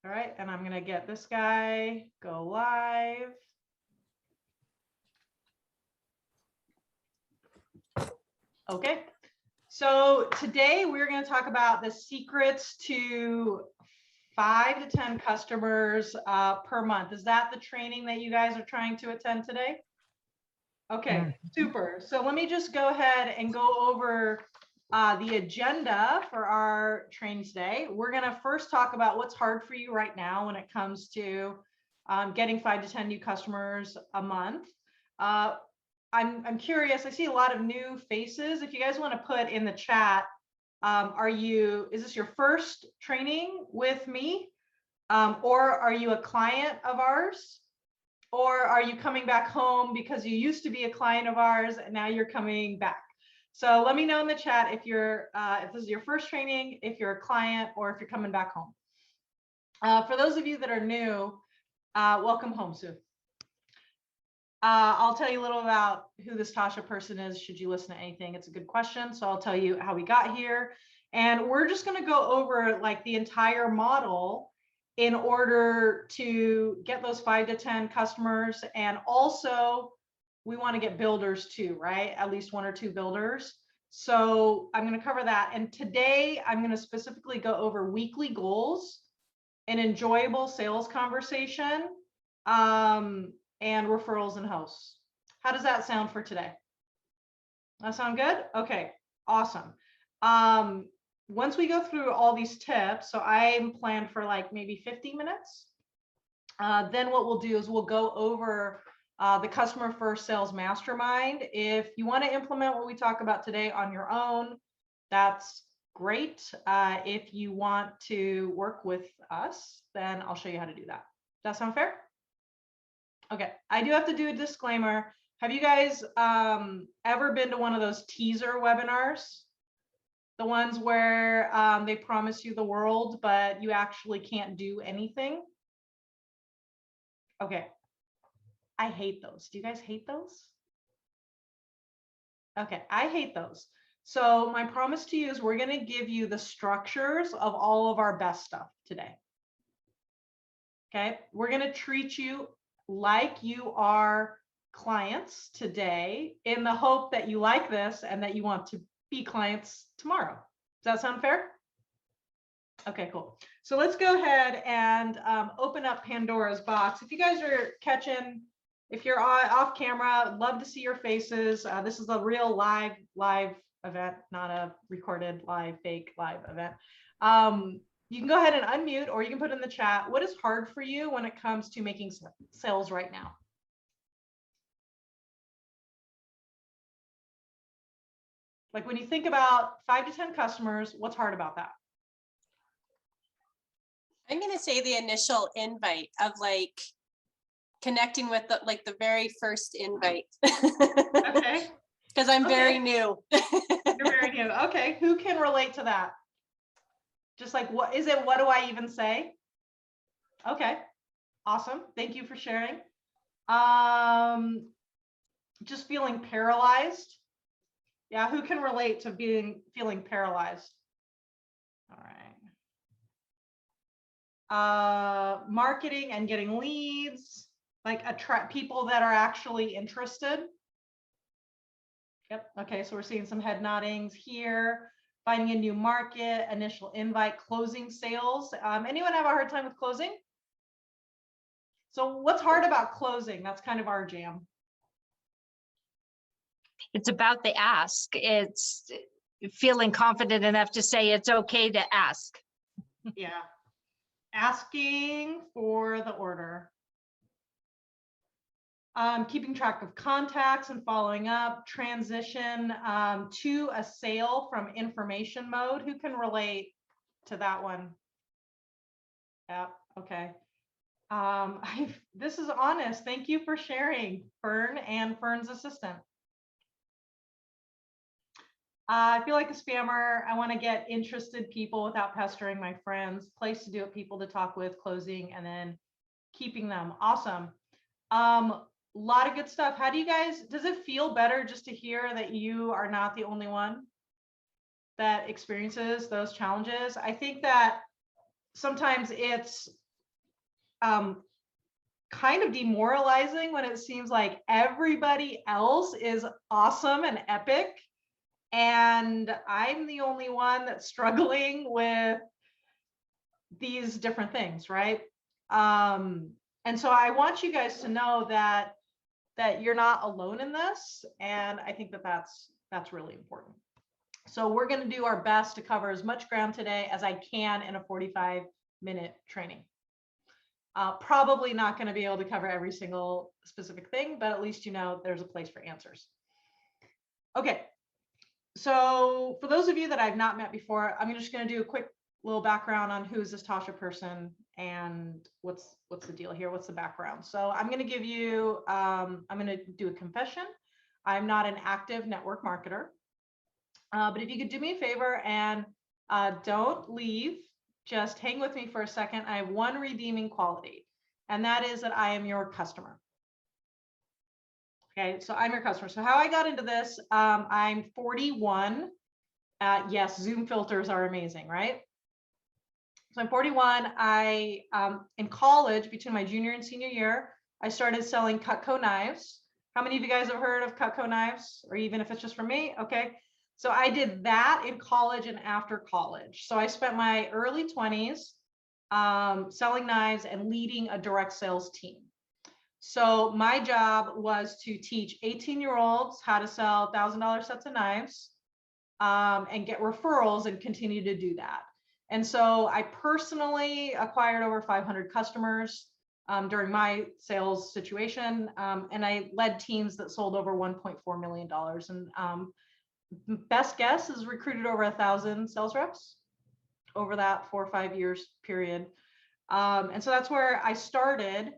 All right, and I'm gonna get this guy go live. Okay, so today we're going to talk about the secrets to 5 to 10 customers per month. Is that the training that you guys are trying to attend today? Okay, super. So let me just go ahead and go over the agenda for our training today. We're going to first talk about what's hard for you right now when it comes to getting 5 to 10 new customers a month. I'm curious, I see a lot of new faces. If you guys want to put in the chat, is this your first training with me? Or are you a client of ours? Or are you coming back home because you used to be a client of ours and now you're coming back? So let me know in the chat if if this is your first training, if you're a client, or if you're coming back home. For those of you that are new, welcome home, Sue. I'll tell you a little about who this Tasha person is. Should you listen to anything, it's a good question. So I'll tell you how we got here. And we're just going to go over like the entire model in order to get those 5 to 10 customers. And also we want to get builders too, right? At least 1 or 2 builders. So I'm going to cover that. And today I'm going to specifically go over weekly goals, an enjoyable sales conversation, and referrals and hosts. How does that sound for today? That sound good? Okay, awesome. Once we go through all these tips, so I'm planned for like maybe 50 minutes. Then what we'll do is we'll go over the customer first sales mastermind. If you want to implement what we talk about today on your own, that's great. If you want to work with us, then I'll show you how to do that. Does that sound fair? Okay, I do have to do a disclaimer. Have you guys ever been to one of those teaser webinars? The ones where they promise you the world, but you actually can't do anything? Okay, I hate those. Do you guys hate those? Okay, I hate those. So my promise to you is we're going to give you the structures of all of our best stuff today. Okay, we're going to treat you like you are clients today in the hope that you like this and that you want to be clients tomorrow. Does that sound fair? Okay, cool. So let's go ahead and open up Pandora's box. If you guys are catching, if you're off camera, I'd love to see your faces. This is a real live event, not a recorded fake live event. You can go ahead and unmute, or you can put in the chat, what is hard for you when it comes to making sales right now? Like when you think about 5 to 10 customers, what's hard about that? I'm going to say the initial invite of like connecting with the very first invite. Okay. Because I'm very new. You're very new. Okay. Who can relate to that? Just like, what is it? What do I even say? Okay. Awesome. Thank you for sharing. Just feeling paralyzed. Yeah. Who can relate to feeling paralyzed? All right. Marketing and getting leads, like attract people that are actually interested. Yep. Okay. So we're seeing some head noddings here. Finding a new market, initial invite, closing sales. Anyone have a hard time with closing? So what's hard about closing? That's kind of our jam. It's about the ask. It's feeling confident enough to say it's okay to ask. Yeah. Asking for the order. Keeping track of contacts and following up, transition to a sale from information mode. Who can relate to that one? Yeah, okay. This is honest. Thank you for sharing, Fern and Fern's assistant. I feel like a spammer. I want to get interested people without pestering my friends. Place to do it, people to talk with, closing, and then keeping them. Awesome. A lot of good stuff. How do you guys, does it feel better just to hear that you are not the only one that experiences those challenges? I think that sometimes it's kind of demoralizing when it seems like everybody else is awesome and epic, and I'm the only one that's struggling with these different things, right? And so I want you guys to know that you're not alone in this, and I think that that's really important. So we're going to do our best to cover as much ground today as I can in a 45-minute training. Probably not going to be able to cover every single specific thing, but at least you know there's a place for answers. Okay, so for those of you that I've not met before, I'm just going to do a quick little background on who's this Tasha person and what's the deal here, what's the background. So I'm going to give you, I'm going to do a confession. I'm not an active network marketer, but if you could do me a favor and don't leave, just hang with me for a second. I have one redeeming quality, and that is that I am your customer. Okay, so I'm your customer. So how I got into this, I'm 41. Yes, Zoom filters are amazing, right? So I'm 41. I, in college, between my junior and senior year, I started selling Cutco knives. How many of you guys have heard of Cutco knives? Or even if it's just for me, okay. So I did that in college and after college. So I spent my early 20s selling knives and leading a direct sales team. So my job was to teach 18-year-olds how to sell $1,000 sets of knives and get referrals and continue to do that. And so I personally acquired over 500 customers during my sales situation. And I led teams that sold over $1.4 million. And best guess is recruited over 1,000 sales reps over that 4 or 5 years period. And so that's where I started.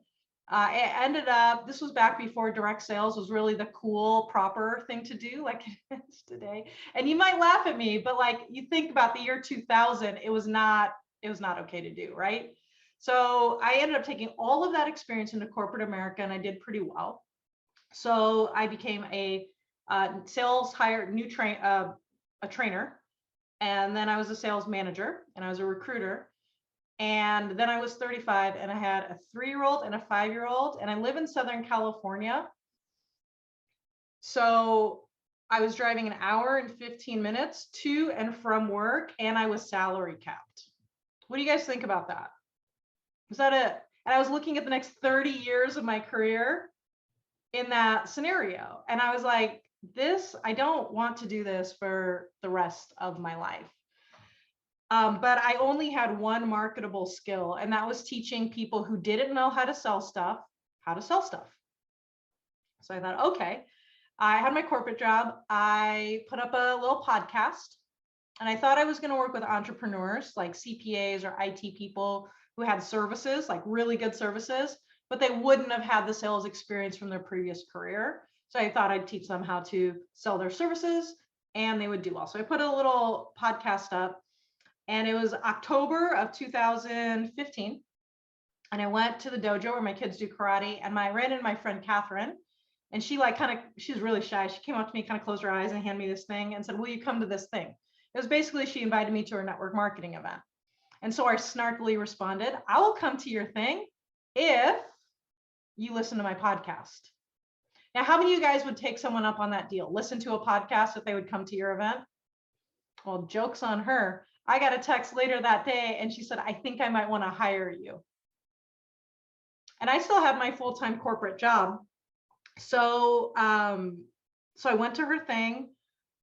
It ended up, this was back before direct sales was really the cool, proper thing to do, like it is today. And you might laugh at me, but like you think about the year 2000, it was not okay to do, right? So I ended up taking all of that experience into corporate America, and I did pretty well. So I became a sales hired new a trainer, and then I was a sales manager, and I was a recruiter. And then I was 35 and I had a 3-year-old and a 5-year-old, and I live in Southern California. So I was driving an hour and 15 minutes to and from work, and I was salary capped. What do you guys think about that? Was that it? And I was looking at the next 30 years of my career in that scenario. And I was like, I don't want to do this for the rest of my life. But I only had one marketable skill, and that was teaching people who didn't know how to sell stuff, how to sell stuff. So I thought, okay, I had my corporate job. I put up a little podcast, and I thought I was going to work with entrepreneurs like CPAs or IT people who had services, like really good services, but they wouldn't have had the sales experience from their previous career. So I thought I'd teach them how to sell their services, and they would do well. So I put a little podcast up. And it was October of 2015. And I went to the dojo where my kids do karate, and I ran into my friend Catherine, and she she's really shy. She came up to me, kind of closed her eyes and handed me this thing and said, will you come to this thing? It was basically, she invited me to her network marketing event. And so I snarkily responded, I will come to your thing if you listen to my podcast. Now, how many of you guys would take someone up on that deal? Listen to a podcast if they would come to your event? Well, joke's on her. I got a text later that day, and she said, I think I might want to hire you. And I still had my full-time corporate job. So, so I went to her thing.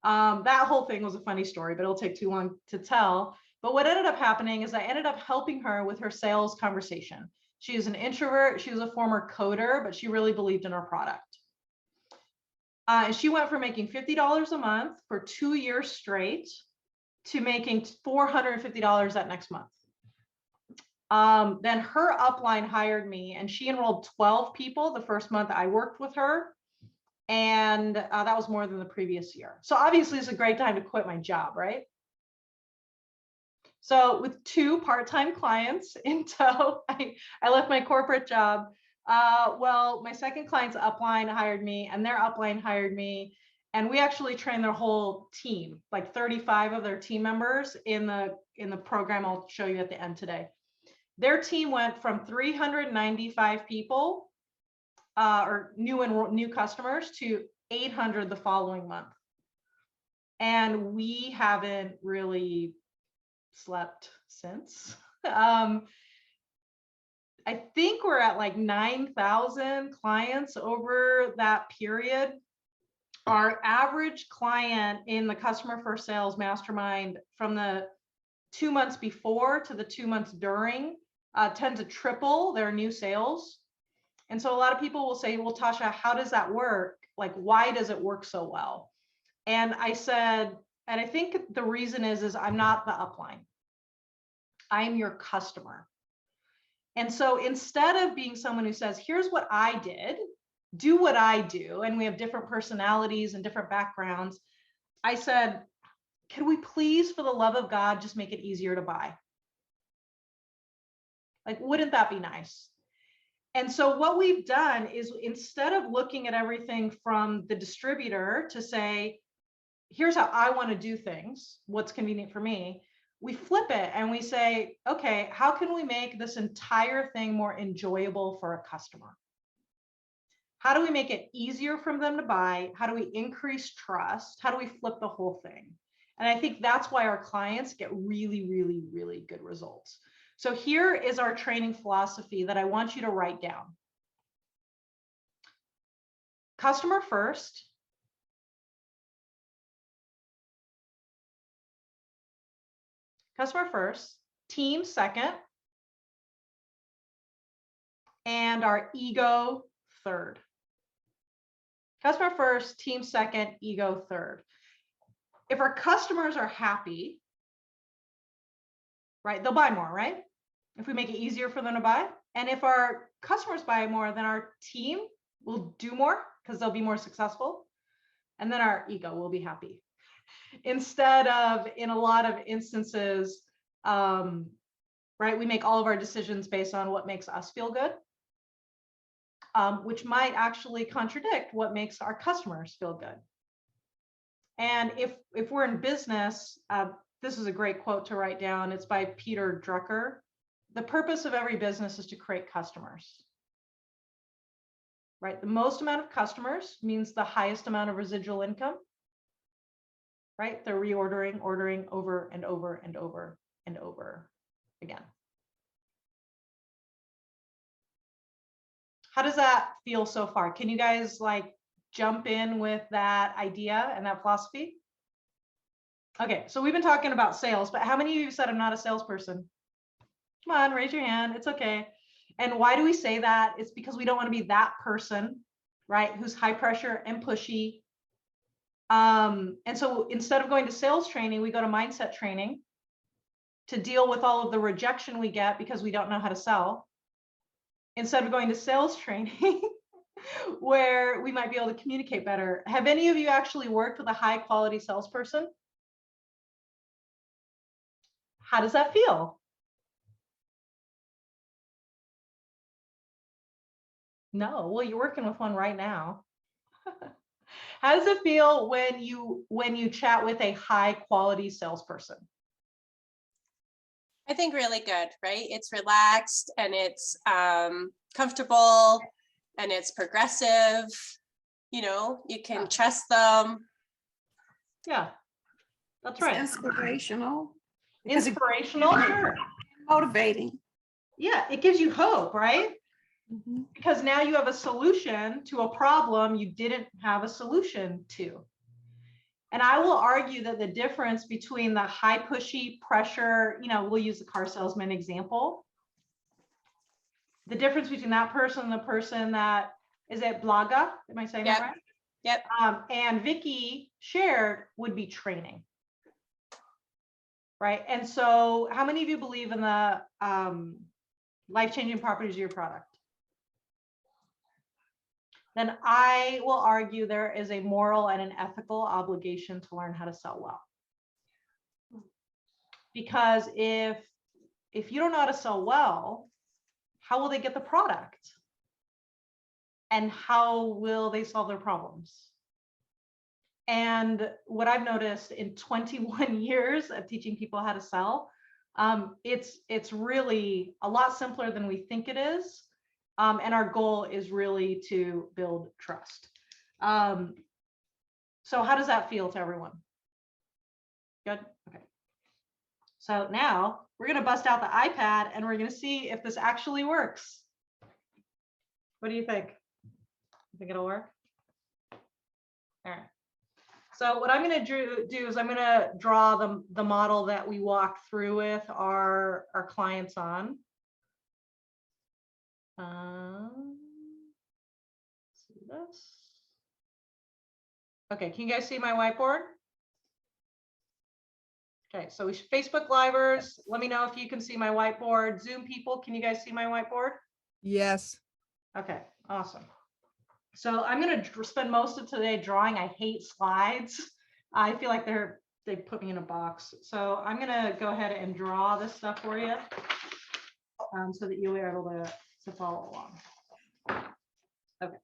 That whole thing was a funny story, but it'll take too long to tell. But what ended up happening is I ended up helping her with her sales conversation. She is an introvert. She was a former coder, but she really believed in her product. And she went from making $50 a month for 2 years straight to making $450 that next month. Then her upline hired me, and she enrolled 12 people the first month I worked with her. And that was more than the previous year. So obviously it's a great time to quit my job, right? So with 2 part-time clients in tow, I left my corporate job. Well, my second client's upline hired me, and their upline hired me. And we actually trained their whole team, like 35 of their team members in the program I'll show you at the end today. Their team went from 395 people or new customers to 800 the following month. And we haven't really slept since. I think we're at like 9,000 clients over that period. Our average client in the Customer First Sales Mastermind from the 2 months before to the 2 months during tend to triple their new sales. And so a lot of people will say, well, Tasha, how does that work? Like, why does it work so well? And I said, and I think the reason is I'm not the upline. I'm your customer. And so instead of being someone who says, here's what I did, do what I do, and we have different personalities and different backgrounds, I said, can we please, for the love of God, just make it easier to buy? Like, wouldn't that be nice? And so what we've done is, instead of looking at everything from the distributor to say, here's how I want to do things, what's convenient for me, we flip it and we say, okay, how can we make this entire thing more enjoyable for a customer? How do we make it easier for them to buy? How do we increase trust? How do we flip the whole thing? And I think that's why our clients get really, really, really good results. So here is our training philosophy that I want you to write down. Customer first. Customer first, team second, and our ego third. Customer first, team second, ego third. If our customers are happy, right, they'll buy more, right? If we make it easier for them to buy. And if our customers buy more, then our team will do more because they'll be more successful. And then our ego will be happy. Instead of, in a lot of instances, right, we make all of our decisions based on what makes us feel good, which might actually contradict what makes our customers feel good. And if we're in business, this is a great quote to write down. It's by Peter Drucker. The purpose of every business is to create customers. Right? The most amount of customers means the highest amount of residual income. Right? They're reordering, ordering over and over and over and over again. How does that feel so far? Can you guys like jump in with that idea and that philosophy? Okay, so we've been talking about sales, but how many of you said I'm not a salesperson? Come on, raise your hand. It's okay. And why do we say that? It's because we don't want to be that person, right? Who's high pressure and pushy. And so instead of going to sales training, we go to mindset training to deal with all of the rejection we get because we don't know how to sell. Instead of going to sales training, where we might be able to communicate better. Have any of you actually worked with a high quality salesperson? How does that feel? No, well, you're working with one right now. How does it feel when you chat with a high quality salesperson? I think really good, right? It's relaxed and it's comfortable and it's progressive. You know, you can trust them. Yeah, that's It's right. inspirational. Inspirational, sure. Motivating. Yeah, it gives you hope, right? Mm-hmm. Because now you have a solution to a problem you didn't have a solution to. And I will argue that the difference between the high pushy pressure, you know, we'll use the car salesman example. The difference between that person and the person that, is it Blaga? Am I saying that right? Yep. And Vicky shared would be training. Right. And so how many of you believe in the life-changing properties of your product? Then I will argue there is a moral and an ethical obligation to learn how to sell well. Because if you don't know how to sell well, how will they get the product? And how will they solve their problems? And what I've noticed in 21 years of teaching people how to sell, It's really a lot simpler than we think it is. And our goal is really to build trust. So how does that feel to everyone? Good. Okay. So now we're going to bust out the iPad and we're going to see if this actually works. What do you think? You think it'll work? All right. So what I'm going to do is I'm going to draw the model that we walked through with our clients on. See this? Okay, can you guys see my whiteboard? Okay, so Facebook Livers, let me know if you can see my whiteboard. Zoom people, can you guys see my whiteboard? Yes. Okay, awesome. So I'm going to spend most of today drawing. I hate slides. I feel like they put me in a box. So I'm going to go ahead and draw this stuff for you so that you'll be able to follow along. Okay.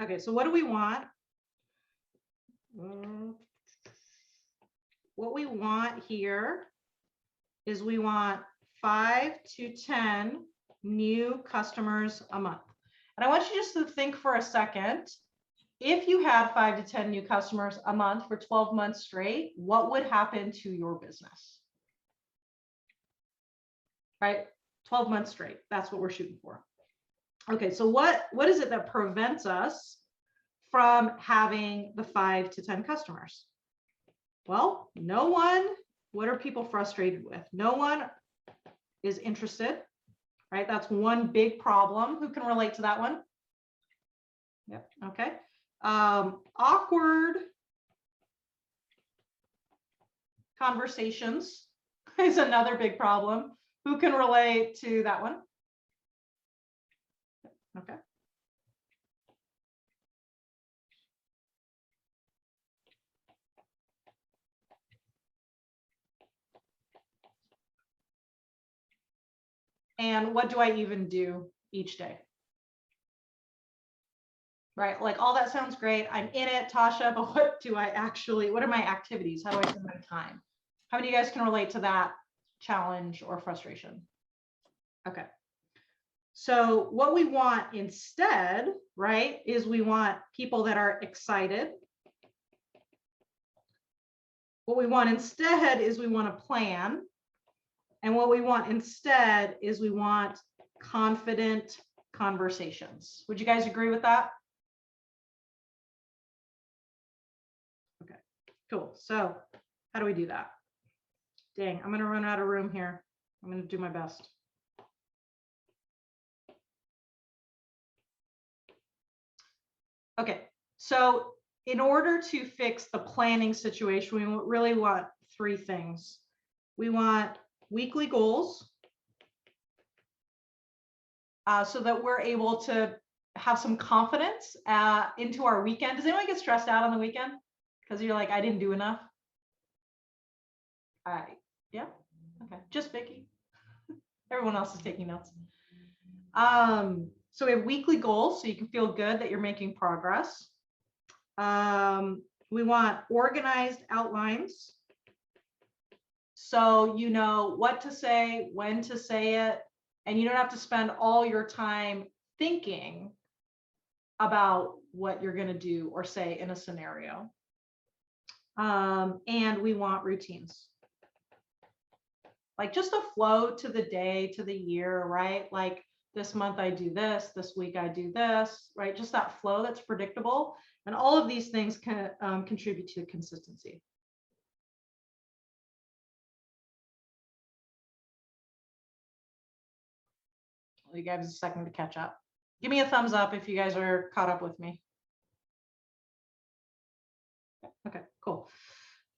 Okay, so what do we want? What we want here is we want 5 to 10 new customers a month. And I want you just to think for a second, if you had 5 to 10 new customers a month for 12 months straight, what would happen to your business? Right? 12 months straight. That's what we're shooting for. Okay, so what is it that prevents us from having the 5 to 10 customers? Well, no one, what are people frustrated with? No one is interested, right? That's one big problem. Who can relate to that one? Yep, okay. Awkward conversations is another big problem. Who can relate to that one? Okay. And what do I even do each day? Right, like all that sounds great. I'm in it, Tasha, but what are my activities? How do I spend my time? How many of you guys can relate to that challenge or frustration? Okay. So what we want instead, right, is we want people that are excited. What we want instead is we want a plan. And what we want instead is we want confident conversations. Would you guys agree with that? Okay, cool. So how do we do that? Dang, I'm going to run out of room here. I'm going to do my best. Okay, so in order to fix the planning situation, we really want 3 things. We want weekly goals so that we're able to have some confidence into our weekend. Does anyone get stressed out on the weekend? Because you're like, I didn't do enough. Yeah, okay, just Vicky. Everyone else is taking notes. So we have weekly goals so you can feel good that you're making progress. We want organized outlines. So you know what to say, when to say it, and you don't have to spend all your time thinking about what you're going to do or say in a scenario. And we want routines. Like just a flow to the day, to the year, right? Like this month I do this week I do this, right? Just that flow that's predictable. And all of these things can contribute to consistency. I'll give you guys a second to catch up. Give me a thumbs up if you guys are caught up with me. Okay, cool.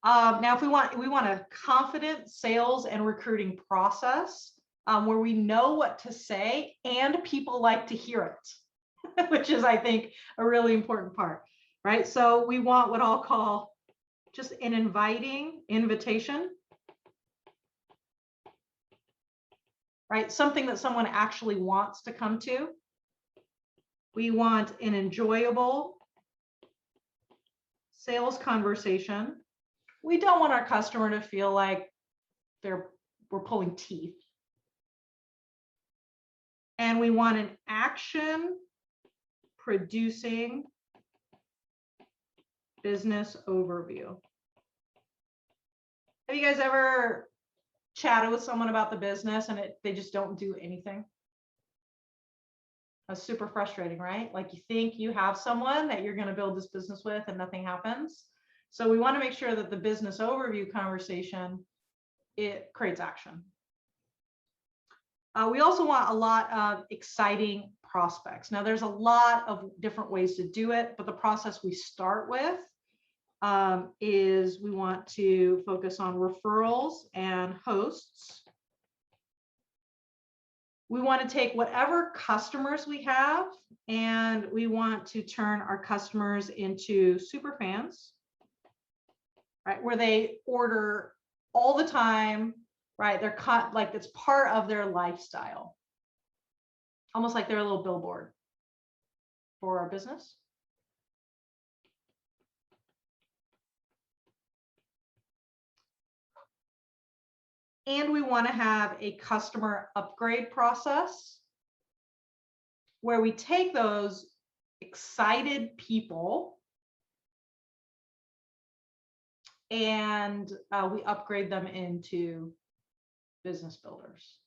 Now, if we want a confident sales and recruiting process where we know what to say and people like to hear it, which is, I think, a really important part, right? So we want what I'll call just an inviting invitation, right? Something that someone actually wants to come to. We want an enjoyable sales conversation. We don't want our customer to feel like we're pulling teeth. And we want an action producing business overview. Have you guys ever chatted with someone about the business and they just don't do anything? That's super frustrating, right? Like you think you have someone that you're going to build this business with and nothing happens. So we want to make sure that the business overview conversation, it creates action. We also want a lot of exciting prospects. Now there's a lot of different ways to do it, but the process we start with is we want to focus on referrals and hosts. We want to take whatever customers we have and we want to turn our customers into super fans, right? Where they order all the time, right? They're like it's part of their lifestyle, almost like they're a little billboard for our business. And we want to have a customer upgrade process where we take those excited people and we upgrade them into business builders.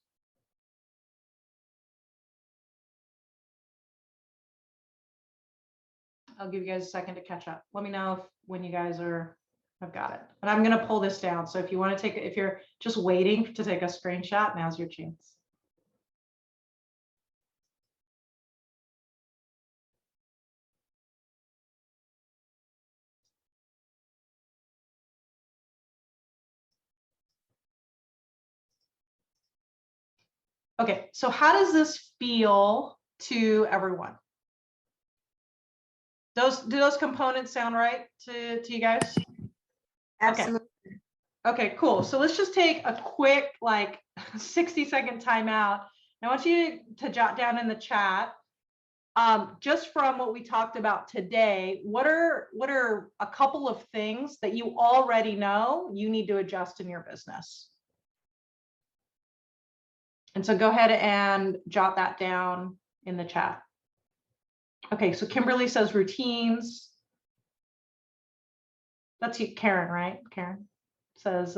I'll give you guys a second to catch up. Let me know when you guys have got it. And I'm going to pull this down. So if you want to take it, if you're just waiting to take a screenshot, now's your chance. Okay, so how does this feel to everyone? Do those components sound right to you guys? Absolutely. Okay, cool. So let's just take a quick, like 60-second timeout. I want you to jot down in the chat, just from what we talked about today, what are a couple of things that you already know you need to adjust in your business? And so go ahead and jot that down in the chat. Okay, so Kimberly says routines. That's you, Karen, right? Karen says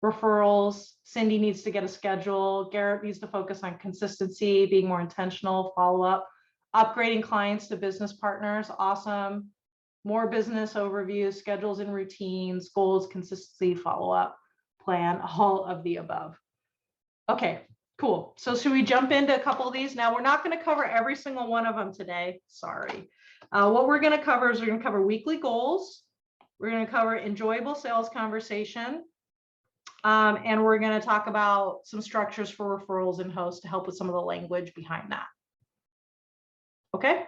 referrals. Cindy needs to get a schedule. Garrett needs to focus on consistency, being more intentional, follow up, upgrading clients to business partners. Awesome. More business overviews, schedules and routines, goals, consistency, follow up, plan, all of the above. Okay, cool. So should we jump into a couple of these? Now, we're not going to cover every single one of them today. Sorry. What we're going to cover is we're going to cover weekly goals. We're going to cover enjoyable sales conversation. And we're going to talk about some structures for referrals and hosts to help with some of the language behind that. Okay.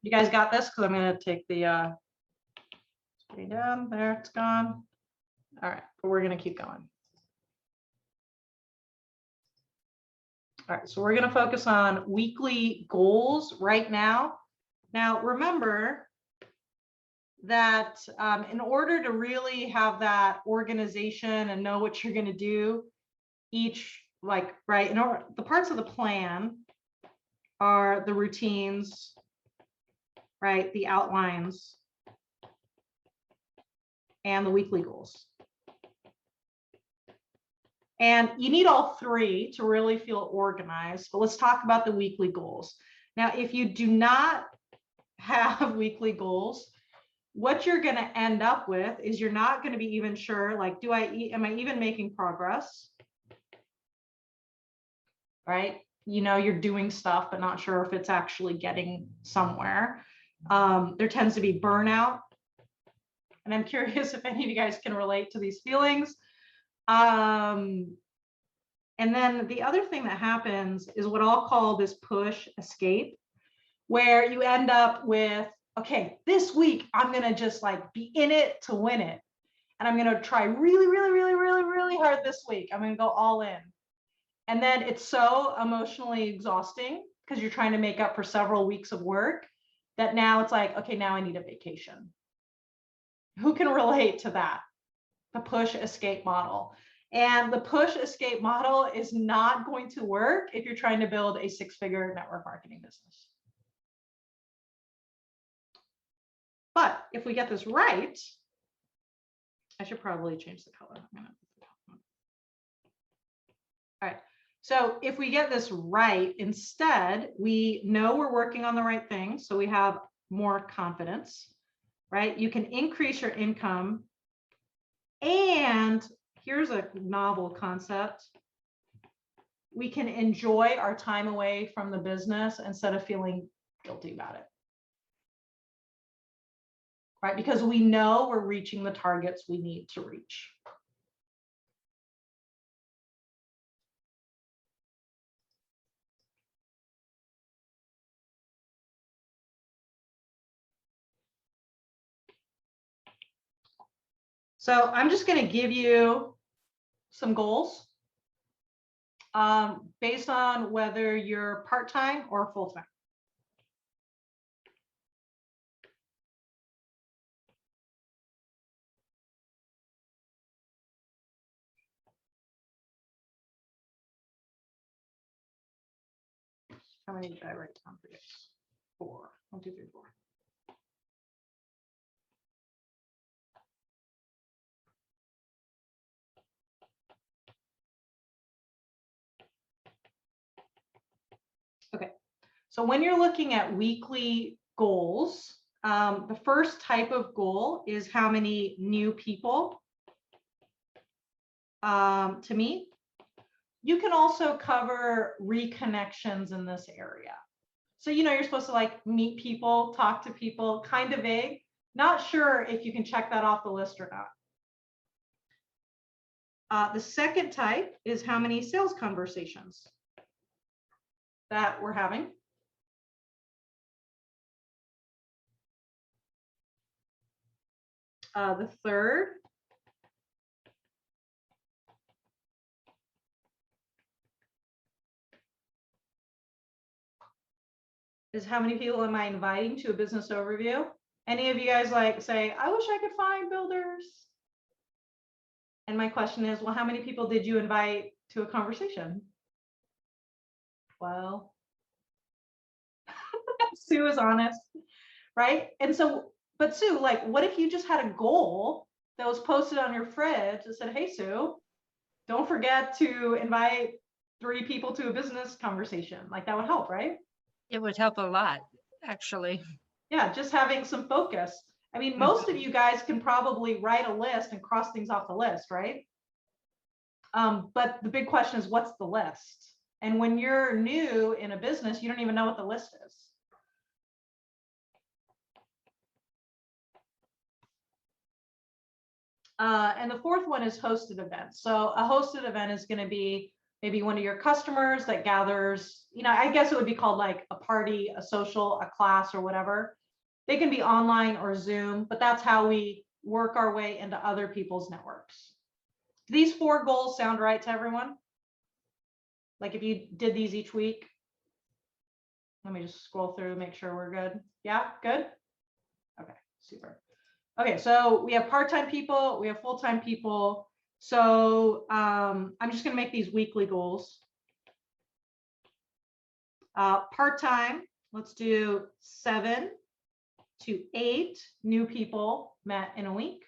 You guys got this? Because I'm going to take the screen down. There, it's gone. All right, but we're going to keep going. All right, so we're going to focus on weekly goals right now. Now, remember that in order to really have that organization and know what you're going to do each, like, right, in order, the parts of the plan are the routines, right, the outlines, and the weekly goals. And you need all three to really feel organized, but let's talk about the weekly goals. Now, if you do not have weekly goals, what you're going to end up with is you're not going to be even sure, like, am I even making progress? Right? You know, you're doing stuff, but not sure if it's actually getting somewhere. There tends to be burnout. And I'm curious if any of you guys can relate to these feelings. And then the other thing that happens is what I'll call this push escape, where you end up with, okay, this week I'm going to just like be in it to win it. And I'm going to try really, really, really, really, really hard this week. I'm going to go all in. And then it's so emotionally exhausting because you're trying to make up for several weeks of work that now it's like, okay, now I need a vacation. Who can relate to that? The push escape model. And the push escape model is not going to work if you're trying to build a 6-figure network marketing business. But if we get this right, I should probably change the color. All right. So if we get this right, instead, we know we're working on the right thing. So we have more confidence, right? You can increase your income. And here's a novel concept. We can enjoy our time away from the business instead of feeling guilty about it. Right? Because we know we're reaching the targets we need to reach. So I'm just going to give you some goals based on whether you're part-time or full-time. How many did I write down for you? 4. 1, 2, 3, 4. Okay, so when you're looking at weekly goals, the first type of goal is how many new people to meet. You can also cover reconnections in this area. So, you know, you're supposed to like meet people, talk to people, kind of vague. Not sure if you can check that off the list or not. The second type is how many sales conversations that we're having. The third is how many people am I inviting to a business overview? Any of you guys like say, I wish I could find builders? And my question is, well, how many people did you invite to a conversation? Well, Sue is honest, right? And so, but Sue, like, what if you just had a goal that was posted on your fridge that said, hey, Sue, don't forget to invite 3 people to a business conversation. Like that would help, right? It would help a lot, actually. Yeah, just having some focus. I mean, most of you guys can probably write a list and cross things off the list, right? But the big question is, what's the list? And when you're new in a business, you don't even know what the list is. And the fourth one is hosted events. So a hosted event is going to be maybe one of your customers that gathers, you know, I guess it would be called like a party, a social, a class, or whatever. They can be online or Zoom, but that's how we work our way into other people's networks. Do these 4 goals sound right to everyone? Like if you did these each week? Let me just scroll through, make sure we're good. Yeah, good? Okay, super. Okay, so we have part-time people, we have full-time people. So I'm just gonna make these weekly goals. Part-time, let's do 7 to 8 new people met in a week.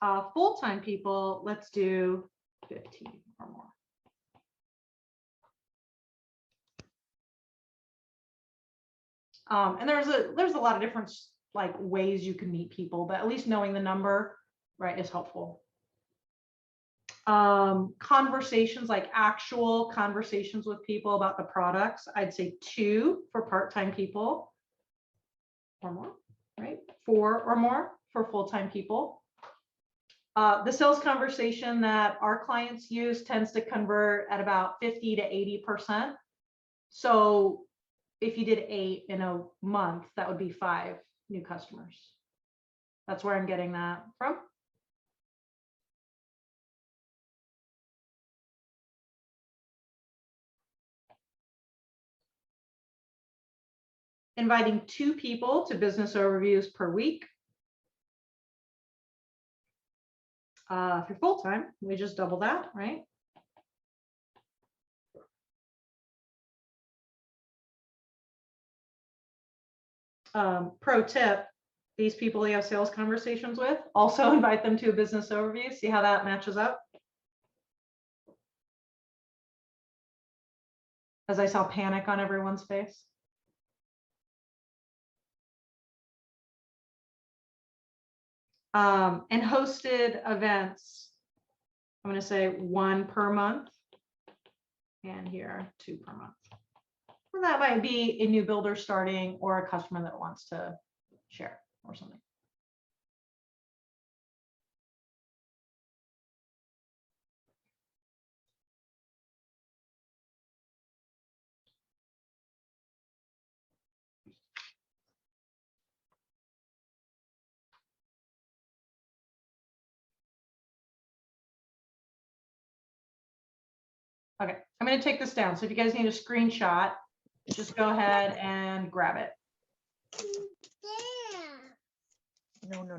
Full-time people, let's do 15 or more. And there's a lot of different like ways you can meet people, but at least knowing the number, right, is helpful. Conversations, like actual conversations with people about the products, I'd say 2 for part-time people or more, right? 4 or more for full-time people. The sales conversation that our clients use tends to convert at about 50 to 80%. So if you did 8 in a month, that would be 5 new customers. That's where I'm getting that from. inviting 2 people to business overviews per week. If you're full-time, we just double that, right? Pro tip, these people you have sales conversations with, also invite them to a business overview. See how that matches up? As I saw panic on everyone's face. And hosted events, I'm going to say 1 per month. And here, 2 per month. And that might be a new builder starting or a customer that wants to share or something. Okay, I'm going to take this down. So if you guys need a screenshot, just go ahead and grab it. No.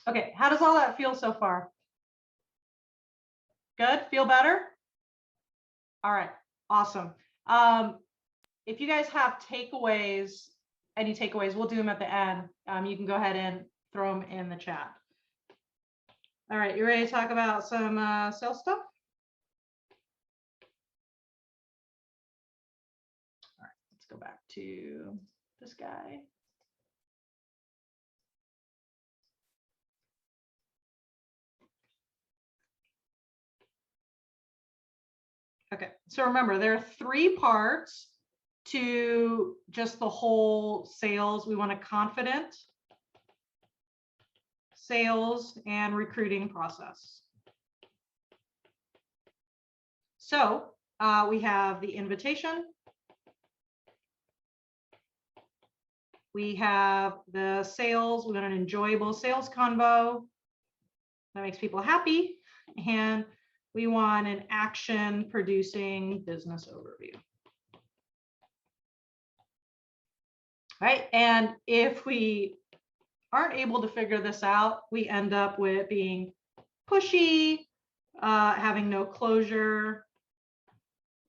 Okay, how does all that feel so far? Good? Feel better? All right, awesome. If you guys have takeaways, any takeaways, we'll do them at the end. You can go ahead and throw them in the chat. All right, you ready to talk about some sales stuff? All right, let's go back to this guy. Okay, so remember, there are 3 parts to just the whole sales. We want a confident sales and recruiting process. So we have the invitation. We have the sales. We want an enjoyable sales convo that makes people happy. And we want an action producing business overview. Right, and if we aren't able to figure this out, we end up with being pushy, having no closure,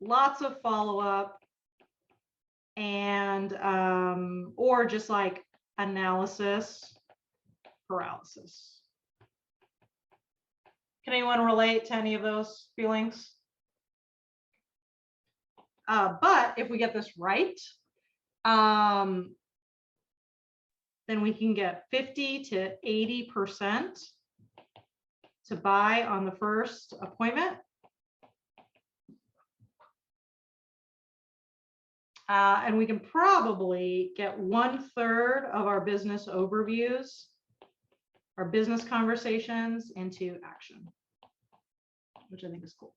lots of follow-up, and or just like analysis paralysis. Can anyone relate to any of those feelings? But if we get this right, then we can get 50 to 80% to buy on the first appointment. And we can probably get 1/3 of our business overviews, our business conversations into action, which I think is cool.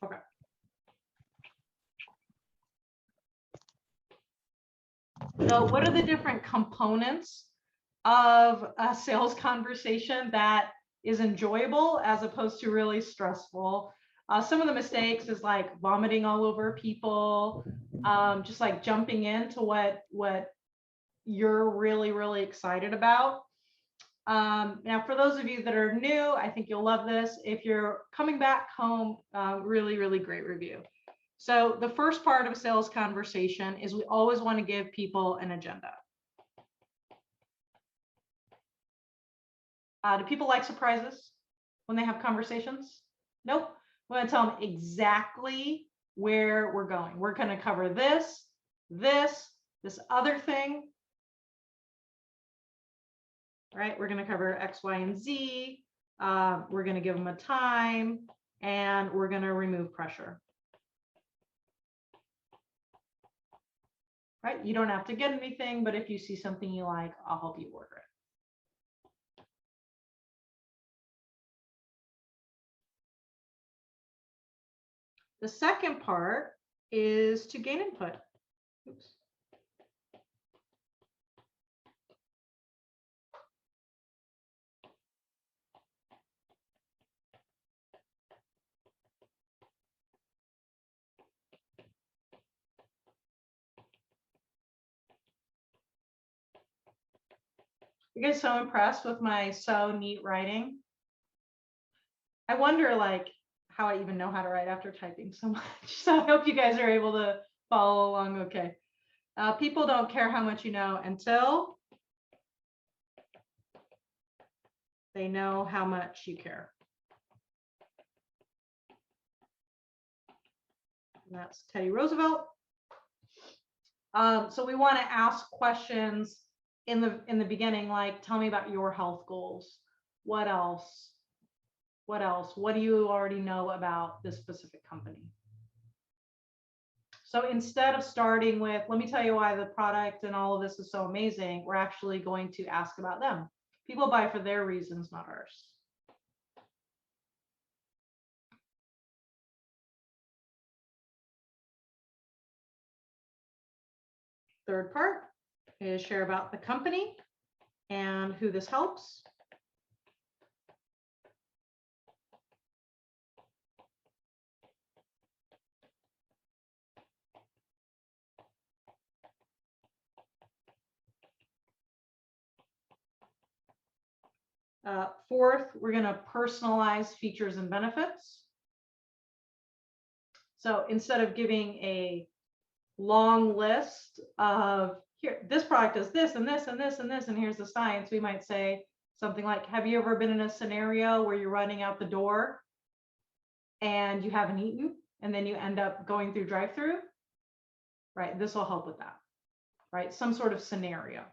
Okay. So what are the different components of a sales conversation that is enjoyable as opposed to really stressful? Some of the mistakes is like vomiting all over people, just like jumping into what you're really excited about. Now, for those of you that are new, I think you'll love this. If you're coming back home, really great review. So the first part of a sales conversation is we always want to give people an agenda. Do people like surprises when they have conversations? Nope. We want to tell them exactly where we're going. We're going to cover this other thing. Right? We're going to cover X, Y, and Z. We're going to give them a time, and we're going to remove pressure. Right? You don't have to get anything, but if you see something you like, I'll help you order it. The second part is to gain input. Oops. You guys so impressed with my so neat writing? I wonder like how I even know how to write after typing so much. So I hope you guys are able to follow along okay. People don't care how much you know until they know how much you care. And that's Teddy Roosevelt. So we want to ask questions in the beginning, like, tell me about your health goals. What else? What else? What do you already know about this specific company? So instead of starting with, let me tell you why the product and all of this is so amazing, we're actually going to ask about them. People buy for their reasons, not ours. Third part is share about the company and who this helps. Fourth, we're going to personalize features and benefits. So instead of giving a long list of here, this product does this and this and this and this, and here's the science, we might say something like, have you ever been in a scenario where you're running out the door and you haven't eaten and then you end up going through drive-through? Right, this will help with that, right? Some sort of scenario.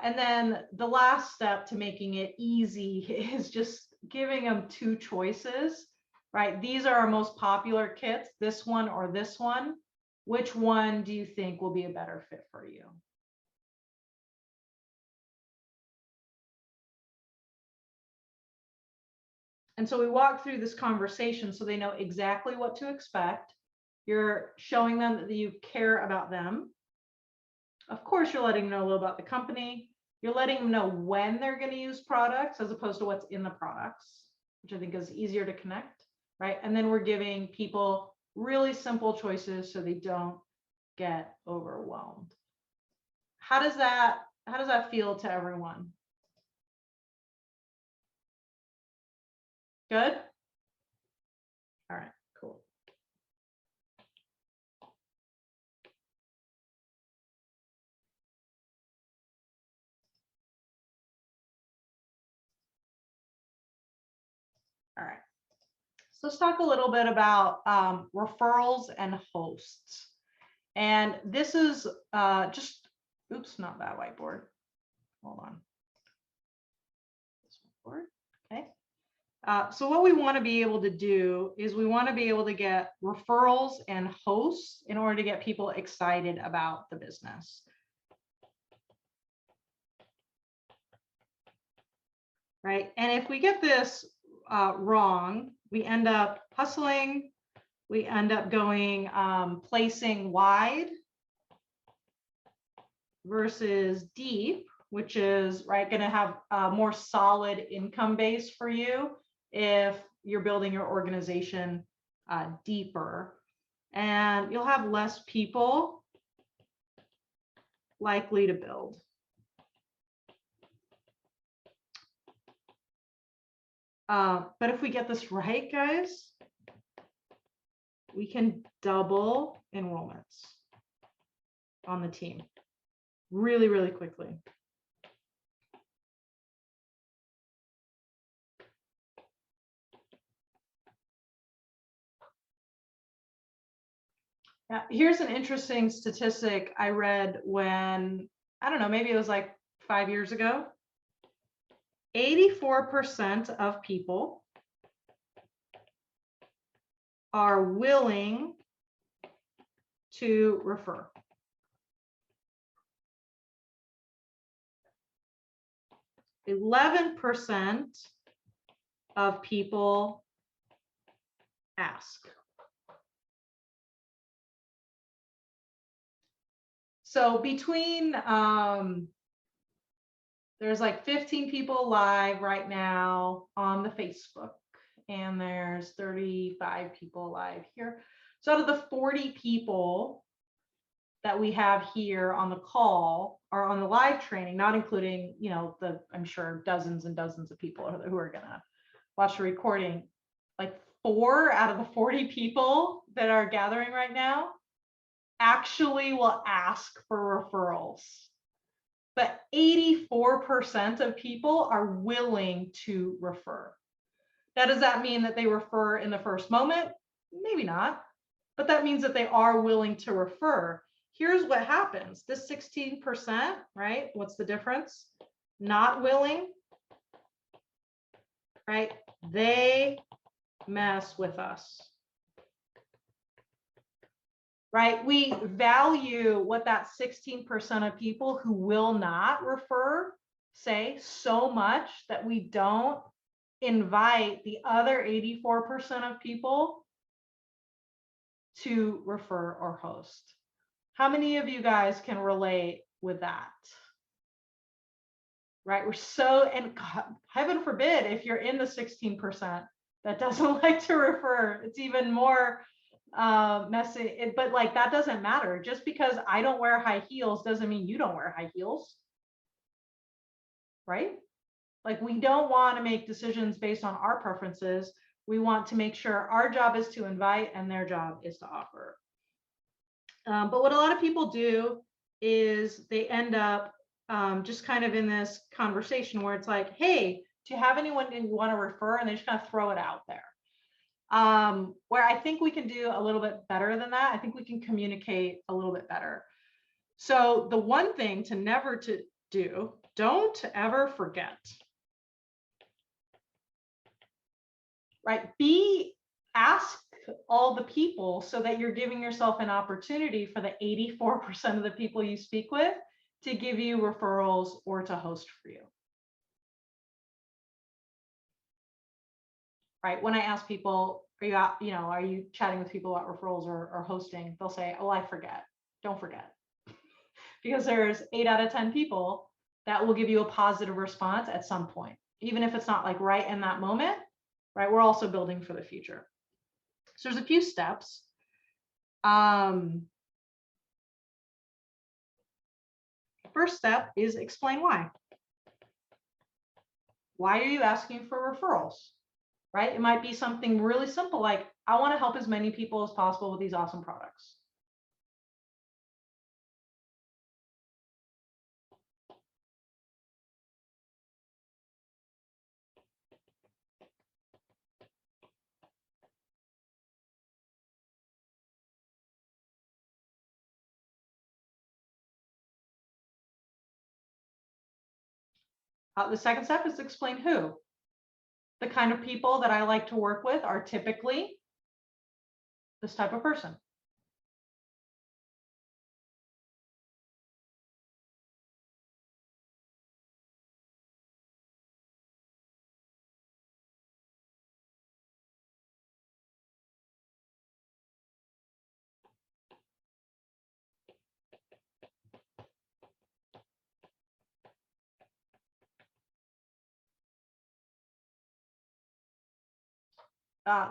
And then the last step to making it easy is just giving them two choices, right? These are our most popular kits, this one or this one. Which one do you think will be a better fit for you? And so we walk through this conversation so they know exactly what to expect. You're showing them that you care about them. Of course, you're letting them know a little about the company. You're letting them know when they're going to use products as opposed to what's in the products, which I think is easier to connect, right? And then we're giving people really simple choices so they don't get overwhelmed. How does that feel to everyone? Good? All right, cool. All right. So let's talk a little bit about referrals and hosts. And this is just, oops, not that whiteboard. Hold on. This whiteboard, okay. So what we want to be able to do is we want to be able to get referrals and hosts in order to get people excited about the business. Right, and if we get this wrong, we end up hustling, we end up going placing wide versus deep, which is right going to have a more solid income base for you if you're building your organization deeper, and you'll have less people likely to build. But if we get this right, guys, we can double enrollments on the team really, really quickly. Now, here's an interesting statistic I read when, I don't know, maybe it was like 5 years ago. 84% of people are willing to refer? %11 of people ask. So between, there's like 15 people live right now on the Facebook, and there's 35 people live here. So out of the 40 people that we have here on the call or on the live training, not including, you know, I'm sure dozens and dozens of people who are gonna watch the recording, like 4 out of the 40 people that are gathering right now actually will ask for referrals. But 84% of people are willing to refer. Now, does that mean that they refer in the first moment? Maybe not, but that means that they are willing to refer. Here's what happens. This 16%, right? What's the difference? Not willing, right? They mess with us, right? We value what that 16% of people who will not refer say so much that we don't invite the other 84% of people to refer or host. How many of you guys can relate with that? Right? We're so, and God, heaven forbid if you're in the 16% that doesn't like to refer, it's even more messy. But like, that doesn't matter. Just because I don't wear high heels doesn't mean you don't wear high heels, right? Like, we don't want to make decisions based on our preferences. We want to make sure our job is to invite and their job is to offer. But what a lot of people do is they end up just kind of in this conversation where it's like, hey, do you have anyone you want to refer? And they just kind of throw it out there. Where I think we can do a little bit better than that. I think we can communicate a little bit better. So the one thing to never to do, don't ever forget. Right? Ask all the people so that you're giving yourself an opportunity for the 84% of the people you speak with to give you referrals or to host for you. Right? When I ask people, are you chatting with people about referrals or hosting? They'll say, oh, I forget. Don't forget. Because there's 8 out of 10 people that will give you a positive response at some point, even if it's not like right in that moment, right? We're also building for the future. So there's a few steps. First step is explain why. Why are you asking for referrals, right? It might be something really simple, like I want to help as many people as possible with these awesome products. The second step is to explain who. The kind of people that I like to work with are typically this type of person.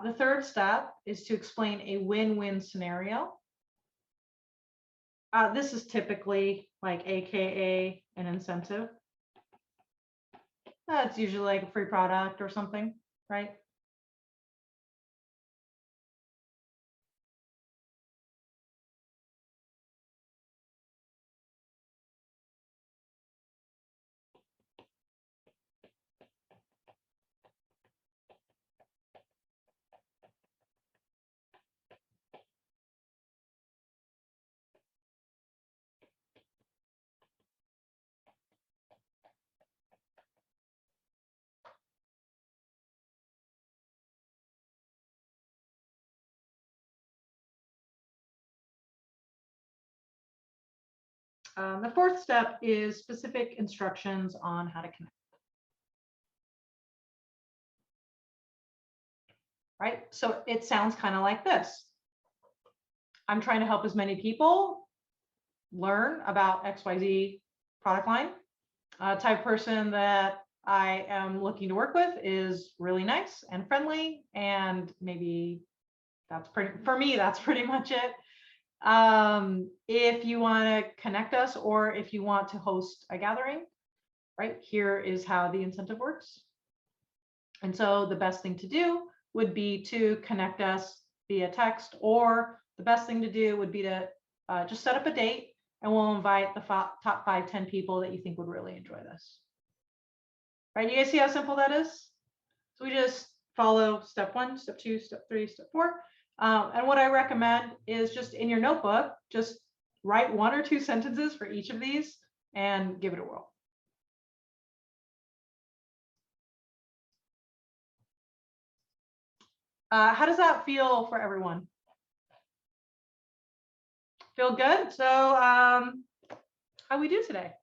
The third step is to explain a win-win scenario. This is typically like AKA an incentive. It's usually like a free product or something, right? The fourth step is specific instructions on how to connect. Right? So it sounds kind of like this. I'm trying to help as many people learn about XYZ product line. Type person that I am looking to work with is really nice and friendly, and maybe that's for me, that's pretty much it. If you want to connect us, or if you want to host a gathering, right, here is how the incentive works. And so the best thing to do would be to connect us via text, or the best thing to do would be to just set up a date, and we'll invite the top 5-10 people that you think would really enjoy this. Right, you guys see how simple that is? So we just follow step 1, step 2, step 3, step 4. And what I recommend is just in your notebook, just write 1 or 2 sentences for each of these and give it a whirl. How does that feel for everyone? Feel good? So how we do today?